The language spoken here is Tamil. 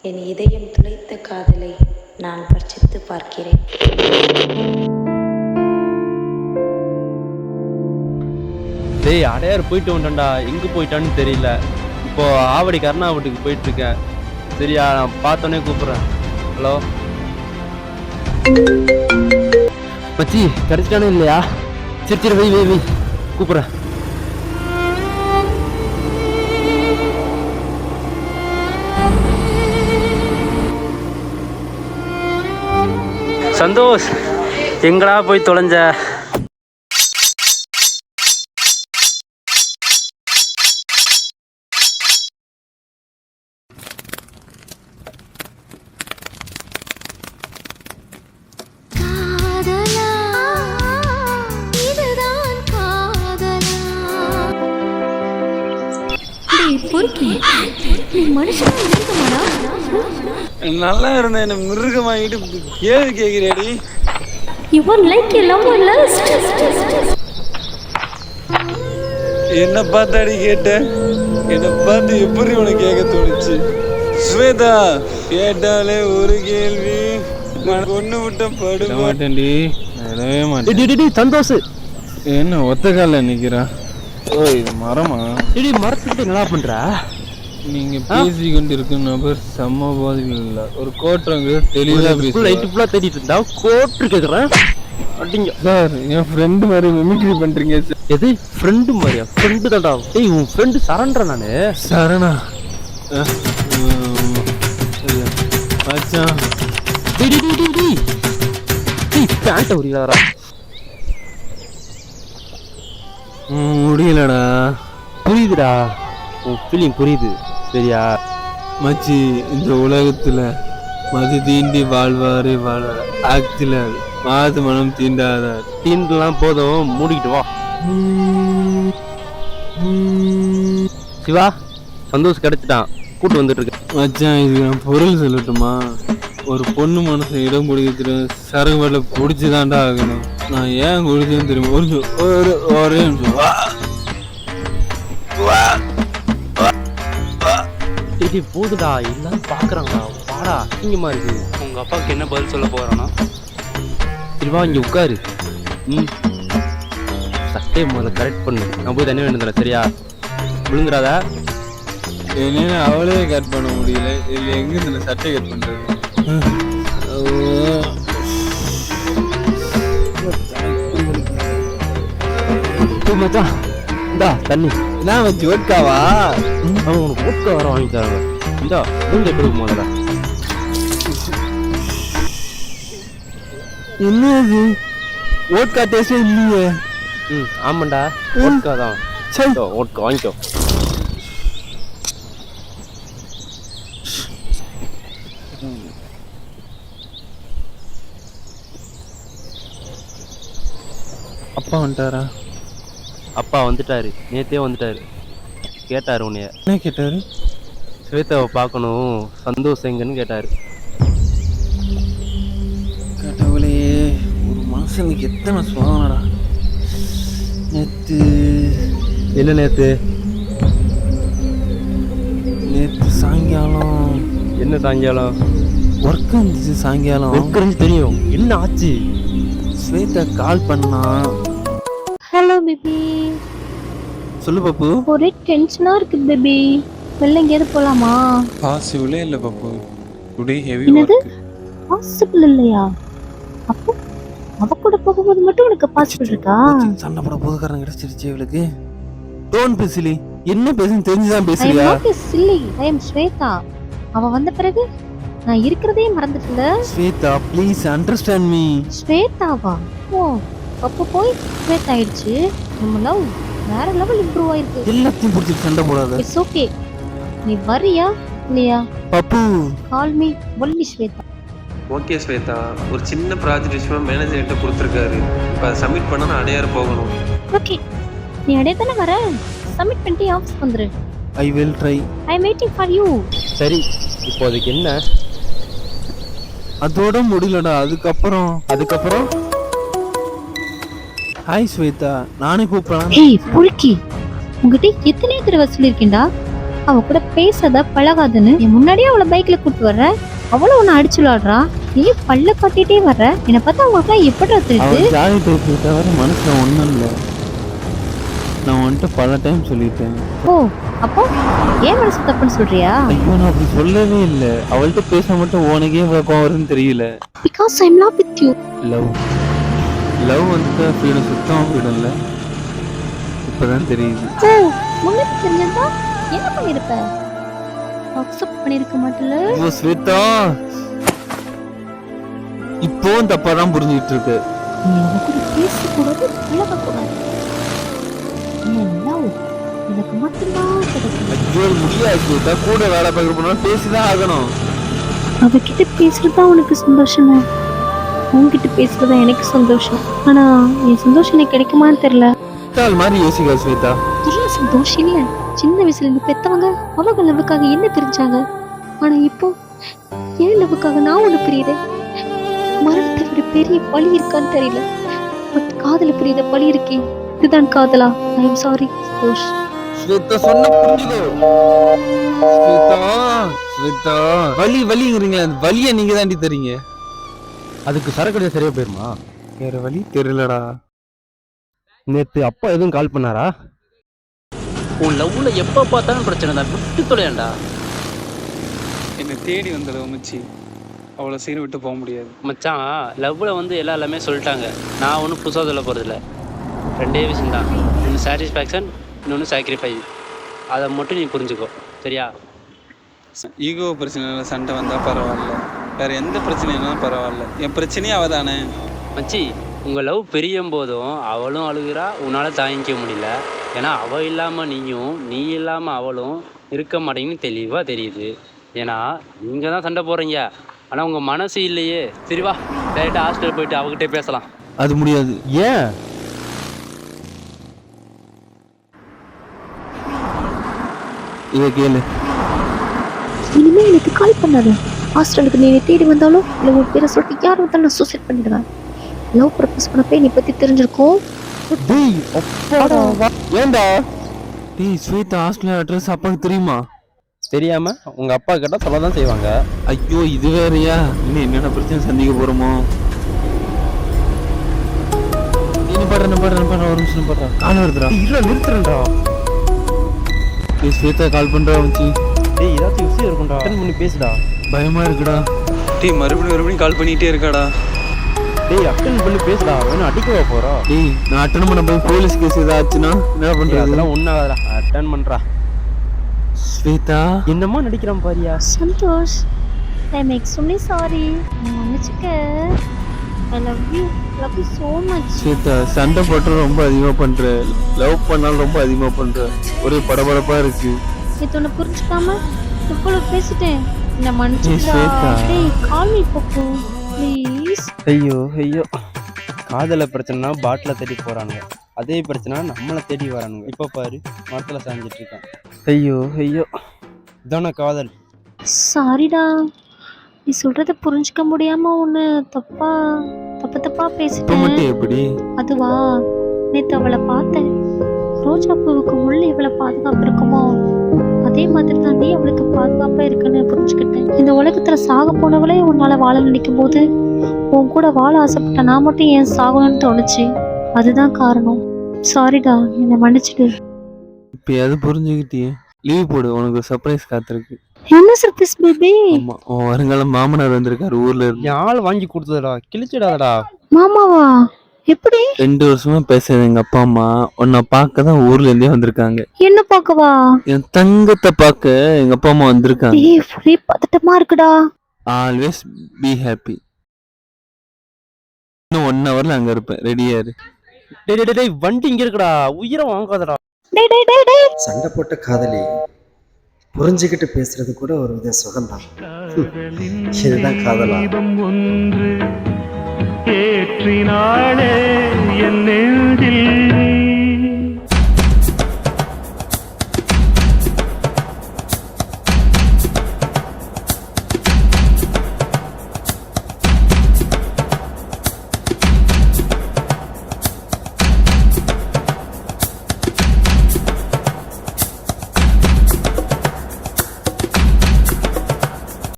என் இதயம் துளைத்த காதலை நான் பரிசித்து பார்க்கிறேன். டேய் அடையார் போயிட்டு வந்துட்டா, எங்கே போயிட்டான்னு தெரியல. இப்போ ஆவடி கருணாவட்டுக்கு போயிட்டு இருக்கேன். சரியா, நான் பார்த்தோன்னே கூப்பிட்றேன். ஹலோ மச்சி, கிடைச்சிட்டானே இல்லையா? சரி சரி, வை வை வை, கூப்பிட்றேன். சந்தோஷ், எங்கடா போய் தொலைஞ்ச? நல்லா இருந்த என்ன மிருகம் வாங்கிட்டு கேள்வி கேட்கிறேடி. என்ன பார்த்தாடி கேட்ட? என்ன பார்த்து எப்படி உனக்கு கேட்க தோணுச்சு? ஸ்வேதா, கேட்டாலே ஒரு கேள்வி ஒண்ணு விட்ட பட மாட்டேன்டி. சந்தோஷ் என்ன ஒத்த கால நிக்கிறா? ஓ, இது மரமா? மரத்துக்கிட்ட நல்லா பண்ற. நீங்க பேசி கொண்டு இருக்கும் நபர் செம்ம பாதிகள் இல்ல. ஒரு கோட்டுறவங்க தெளிவா பேசுறா தேடிட்டு இருந்தா கோட்டு கேக்குறேன். அப்படிங்க சார், என் ஃப்ரெண்டு மாதிரி மிமிக்ரி பண்றீங்க. எது ஃப்ரெண்டு மாதிரியா? ஃப்ரெண்டு தான்டா. டேய், உன் ஃப்ரெண்டு சரண்றா. நானு சரணா மச்சான். பேண்ட உரியாரா முடியலடா. புரியுதுடா, உன் ஃபீலிங் புரியுது. சரியா மச்சி, இந்த உலகத்துல மது தீண்டி வாழ்வாரு வாழ்வாரு. ஆக்சில மாது மனம் தீண்டாத. தீண்டலாம் போதும், மூடிக்கிட்டு வா. சிவா, சந்தோஷ் கிடைச்சிட்டான், கூட்டு வந்துட்டு இருக்கு. மச்சான், இது நான் பொருள் சொல்லட்டுமா? ஒரு பொண்ணு மனசை இடம் பிடிக்கிறது சரகு வரல பிடிச்சிதான்டா ஆகணும். நான் ஏன் குடிச்சேன்னு தெரியுமா? ஒரே நிமிஷம். போதுடா, எல்லாரும் பாக்குறாங்கடா. வாடா, இங்கமா இருக்கு. உங்க அப்பாவுக்கு என்ன பதில் சொல்ல போறானா? சிவா, இங்க உட்காரு. சட்டையை முதல்ல கரெக்ட் பண்ணு. நான் போய் தண்ணி வேணும். சரியா, விழுந்துடாத. என்ன அவளே கட் பண்ண முடியல, இல்ல எங்க இந்த சட்டை கட் பண்றது? மச்சான், இந்தா தண்ணி. நான் வச்சு ஓட்காவா? அவன் உனக்கு ஓட்கா வர வாங்கி தராங்க. இந்தா மூஞ்ச கொடுக்க முதல்ல. என்னது ஓட்கா டேஸ்டே இல்லையே. ஆமாண்டா, ஓட்கா தான். ஓட்கா வாங்கிக்கோ. அப்பா வந்துட்டாரா? அப்பா வந்துட்டாரு, நேத்தே வந்துட்டாரு. கேட்டாரு உன்னைய. என்ன கேட்டாரு? ஸ்வேதாவை பார்க்கணும், சந்தோஷம் எங்கன்னு கேட்டாரு. கடவுளே, ஒரு மனுஷனுக்கு எத்தனை சுவானடா. நேத்து நேத்து சாயங்காலம். என்ன சாயங்காலம்? ஒர்க் இருந்துச்சு. சாயங்காலம் ஒர்க் இருந்து தெரியும். என்ன ஆச்சு? ஸ்வேதா கால் பண்ணா. Hello baby. சொல்லு பாப்பு. ஒரே டென்ஷனா இருக்கு பேபி. வெளில எங்கேயாவது போலாமா? பாசிபிளே இல்ல பாப்பு. டுடே ஹெவி என்னது? வொர்க். பாசிபிள் இல்லையா? அப்போ அவ கூட போகும்போது மட்டும் உனக்கு பாசிபிள் இருக்கா? சண்டை போட போதுக்காரன் கிடைச்சிருச்சு இவளுக்கு. Tone basically. என்ன பேசுன்னு தெரிஞ்சுதான் I am பேசுறியா? not a silly. I am Shweta. அவ வந்த பிறகு நான் இருக்கிறதே மறந்துட்டல. Shweta, please understand me. ஸ்வேதாவா? ஓ, அப்போ போய் ஸ்வேதா ஆயிடுச்சு. நம்ம லவ் வேற லெவல் இம்ப்ரூவ் ஆயிருக்கு. எல்லாத்தையும் பிடிச்சிட்டு சண்டை போடாத. It's okay. நீ வரியா இல்லையா? Pappu, call me only Shweta. Okay Shweta, ஒரு சின்ன ப்ராஜெக்ட் விஷயமா மேனேஜர் கிட்ட கொடுத்துருக்காரு. இப்போ அதை சப்மிட் பண்ண நான் அடையாறு போகணும். ஓகே, நீ அடைய தானே வர. சப்மிட் பண்ணிட்டு ஆஃபீஸ் வந்துரு. I will try. I am waiting for you. சரி, இப்போதைக்கு என்ன? அதோட முடியலடா. அதுக்கப்புறம் ஹாய் ஸ்வேதா, நானே கூப்பிடலாம். ஏய் புல்கி, உங்ககிட்ட எத்தனை தடவை சொல்லியிருக்கேன்டா அவ கூட பேசாத பழகாதுன்னு என் முன்னாடியே அவளை பைக்ல கூட்டு வர்ற, அவளும் உன்னை அடிச்சு விளாடுறா, நீ பல்ல காட்டிட்டே வர்ற. என்னை பார்த்தா அவங்களுக்குலாம் எப்படி தெரியுது? அவன் ஜாலி டைப்பு தவிர மனசுல ஒன்றும் இல்லை. நான் வந்துட்டு பல டைம் சொல்லிட்டேன். ஓ, அப்போ ஏன் மனசு தப்புன்னு சொல்றியா? ஐயோ நான் அப்படி சொல்லவே இல்லை. அவள்கிட்ட பேச மட்டும் உனக்கே வருதுன்னு தெரியல. Because I am love with you. Love வந்துட்டு ஃப்ரீடம், சுத்தமாக ஃப்ரீடம் இல்லை. இப்போதான் தெரியுது. ஓ, முன்னாடி தெரிஞ்சதா என்ன பண்ணிருப்ப? அக்செப்ட் பண்ணிருக்க மாட்டல. ஐயோ ஸ்வேதா, இப்போவும் தப்பா தான் புரிஞ்சுக்கிட்டு இருக்கு. நீ அவ கூட பேசக்கூடாது, பழகக்கூடாது. லவ் எனக்கு மட்டும்தான் கிடைக்கும். ஐயோ முடியாது ஸ்வேதா, கூட வேலை பார்க்குற பேசிதான் ஆகணும். அவகிட்ட பேசுறதா உனக்கு சந்தோஷமா? உன்கிட்ட பேசுறதா எனக்கு சந்தோஷம். ஆனா என் சந்தோஷம் எனக்கு கிடைக்குமான்னு தெரியல. மாதிரி யோசிக்கா ஸ்வேதா. இல்ல சந்தோஷம் இல்ல. சின்ன வயசுல இருந்து பெத்தவங்க அவங்க லவ்வுக்காக என்ன தெரிஞ்சாங்க. ஆனா இப்போ ஏன் லவ்வுக்காக நான் ஒண்ணு பிரியுறேன். மரணத்தை விட பெரிய பழி இருக்கான்னு தெரியல. பட் காதல பிரியுத பழி இருக்கே, இதுதான் காதலா? I am sorry Santosh. Shweta சொன்ன புரிஞ்சுக்கோ. ஸ்வேதா ஸ்வேதா, வலிங்கிறீங்களா? அந்த வலியை நீங்க தாண்டி தரீங்க. அதுக்கு சரக்கடியா சரியா போயிருமா? வேற வழி தெரியலடா. நேத்து அப்பா எதுவும் கால் பண்ணாரா? உன் லவ்ல எப்ப பார்த்தாலும் பிரச்சனை தான், விட்டு தொலையாண்டா. என்னை தேடி வந்தது மச்சி, அவ்வளோ சீக்கிரம் விட்டு போக முடியாது மச்சான். லவ்ல வந்து எல்லாமே சொல்லிட்டாங்க. நான் ஒன்றும் புதுசாக சொல்ல போகிறதில்ல. ரெண்டே விஷயம் தான், ஒன்று சாட்டிஸ்ஃபேக்ஷன், இன்னொன்று சாக்ரிஃபைஸ். அதை மட்டும் நீ புரிஞ்சுக்கோ, சரியா? ஈகோ பிரச்சனையில் சண்டை வந்தால் பரவாயில்ல, வேற எந்த பிரச்சனைனாலும் பரவாயில்ல. என் பிரச்சனையே அவ தானே மச்சி. உங்கள் லவ் பெரியும் போதும் அவளும் அழுகிறா, உன்னால் தாங்கிக்க முடியல. ஏன்னா அவள் இல்லாமல் நீயும், நீ இல்லாமல் அவளும் இருக்க மாட்டேங்கன்னு தெளிவாக தெரியுது. ஏன்னா நீங்கள் தான் சண்டை போடுறீங்க, ஆனால் உங்கள் மனசு இல்லையே. சரி வா, டேரெக்டாக ஹாஸ்டல் போயிட்டு அவகிட்டே பேசலாம். அது முடியாது. ஏன்? இதை கேளு. இனிமே எனக்கு கால் பண்ணாத. ஹாஸ்டலுக்கு நீ தேடி வந்தாலும் இல்லை உன் பேரை சொல்லிட்டு யார் வந்தாலும் நான் சூசைட் பண்ணிடுவேன். லவ் ப்ரப்போஸ் பண்ணப்பே நீ பத்தி தெரிஞ்சிருக்கும். டேய் அப்பாடா, ஏண்டா? டேய் ஸ்வேதா ஹாஸ்டல் அட்ரஸ் அப்பாவுக்கு தெரியுமா? தெரியாம உங்க அப்பா கேட்டா சொல்லதான் செய்வாங்க. ஐயோ இது வேறயா? இன்னும் என்னென்ன பிரச்சனை சந்திக்க போறோமோ? நீ பாடுற ஒரு நிமிஷம் பாடுறா. கால் வருதுடா. இல்ல நிறுத்துறேன்டா. டேய் ஸ்வேதா கால் பண்றா மச்சி. டேய் ஏதாச்சும் விஷயம் இருக்கும்டா, அட்டெண்ட் பண்ணி பேசுடா. பயமா இருக்குடா. டேய் மறுபடியும் கால் பண்ணிட்டே இருக்காடா. டேய் அட்டெண்ட் பண்ணி பேசுடா, வேணும் அடிக்கவா போறா? டேய் நான் அட்டெண்ட் பண்ண போய் போலீஸ் கேஸ் ஏதாச்சுன்னா என்ன பண்றது? அதெல்லாம் ஒண்ணாகடா, அட்டெண்ட் பண்றா. ஸ்வேதா என்னமா நடிக்கிறான் பாரியா? Santosh, I am extremely sorry. மன்னிச்சுக்க. I love you so much. Shweta சண்டை போட்டு ரொம்ப அதிகமா பண்ற, லவ் பண்ணாலும் ரொம்ப அதிகமா பண்ற, ஒரே படபடப்பா இருக்கு. இது ஒன்று புரிஞ்சுக்காம இவ்வளோ பேசிட்டேன். என்ன மன்னிச்சுடா. ஸ்வேதா. டேய் கால் மீ பப்பு ப்ளீஸ். ஐயோ காதல பிரச்சனைனா பாட்டில தேடி போறானுங்க, அதே பிரச்சனை நம்மளை தேடி வரானுங்க. இப்ப பாரு மரத்துல சாஞ்சிட்டு இருக்கான். ஐயோ இதான காதல். சாரிடா, நீ சொல்றத புரிஞ்சுக்க முடியாம ஒன்று தப்பா இப்ப பேசிட்டேன். மட்டும் எப்படி? அதுவா, நேத்து அவளை பார்த்தேன். ரோஜா பூவுக்கு உள்ள எவ்வளவு பாதுகாப்பு இருக்குமோ அதே மாதிரி தான் நீ அவளுக்கு பாதுகாப்பா இருக்குன்னு புரிஞ்சுக்கிட்டேன். இந்த உலகத்துல சாக போனவளே உன்னால வாழ நினைக்கும் போது உன் கூட வாழ ஆசைப்பட்ட நான் மட்டும் ஏன் சாகணும்னு தோணுச்சு. அதுதான் காரணம். சாரிடா, என்னை மன்னிச்சிடு. இப்ப எது புரிஞ்சுக்கிட்டியே? லீவ் போடு, உனக்கு ஒரு சர்ப்ரைஸ் காத்திருக்கு. என்ன சர்ப்ரைஸ் பேபி? ஆமா, உன் வருங்கால மாமனார் வந்திருக்காரு ஊர்ல இருந்து. என் ஆள் வாங்கி கொடுத்ததடா, கிழிச்சிடாதடா. மாமாவா? எப்படி? 2 வருஷமா பேசுறது எங்க அப்பா அம்மா உன்னை பார்க்க தான் ஊர்ல இருந்தே வந்திருக்காங்க. என்ன பார்க்கவா? என் தங்கத்தை பார்க்க எங்க அப்பா அம்மா வந்திருக்காங்க. ஏய் ஒரே பதட்டமா இருக்குடா. Always be happy. இன்னும் 1 ஹவர்ல அங்க இருப்பேன், ரெடியா இரு. டேய் வண்டி இங்க இருக்குடா, உயிரை வாங்காதடா. டேய் சண்டை போட்ட காதலி புரிஞ்சுக்கிட்டு பேசுறது கூட ஒரு வித சுகம்தான். இதுதான் காதலா? ஒன்று ஏற்றினாளே என் நெஞ்சில்